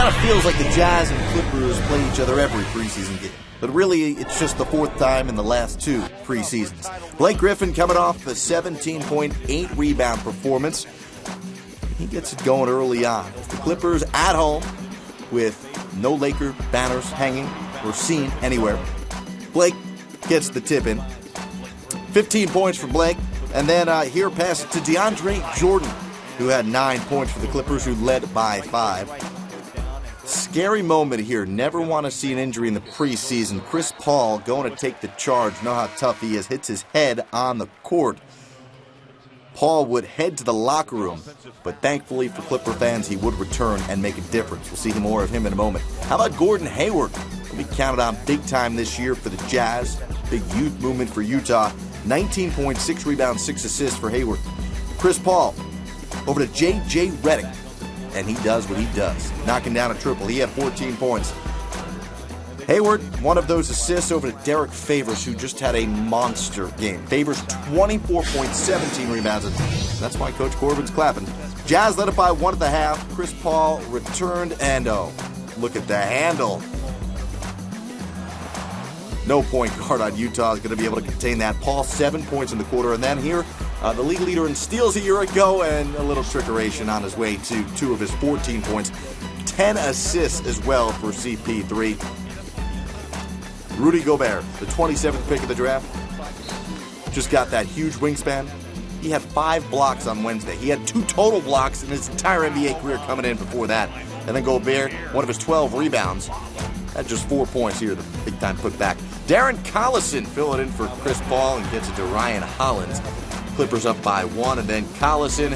kind of feels like the Jazz and Clippers play each other every preseason game. But really, it's just the fourth time in the last two preseasons. Blake Griffin coming off a 17.8 rebound performance. He gets it going early on. The Clippers at home with no Laker banners hanging or seen anywhere. Blake gets the tip in. 15 points for Blake. And then here pass it to DeAndre Jordan, who had 9 points for the Clippers, who led by 5. Scary moment here. Never want to see an injury in the preseason. Chris Paul going to take the charge. Know how tough he is. Hits his head on the court. Paul would head to the locker room, but thankfully for Clipper fans, he would return and make a difference. We'll see more of him in a moment. How about Gordon Hayward? He'll be counted on big time this year for the Jazz. Big youth movement for Utah. 19.6 rebounds, 6 assists for Hayward. Chris Paul over to J.J. Redick, and he does what he does, knocking down a triple. He had 14 points. Hayward, one of those assists over to Derek Favors, who just had a monster game. Favors, 24.17 rebounds. That's why Coach Corbin's clapping. Jazz led it by 1 at the half. Chris Paul returned, and look at the handle. No point guard on Utah is going to be able to contain that. Paul, 7 points in the quarter. And then here, the league leader in steals a year ago, and a little trickeration on his way to 2 of his 14 points. 10 assists as well for CP3. Rudy Gobert, the 27th pick of the draft, just got that huge wingspan. He had 5 blocks on Wednesday. He had 2 total blocks in his entire NBA career coming in before that. And then Gobert, one of his 12 rebounds, had just 4 points here, the big-time putback. Darren Collison filling in for Chris Paul and gets it to Ryan Hollins. Clippers up by 1, and then Collison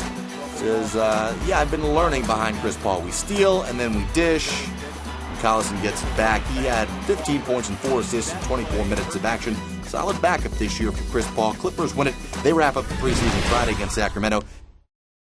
says, I've been learning behind Chris Paul. We steal, and then we dish. Collison gets it back. He had 15 points and 4 assists in 24 minutes of action. Solid backup this year for Chris Paul. Clippers win it. They wrap up the preseason Friday against Sacramento.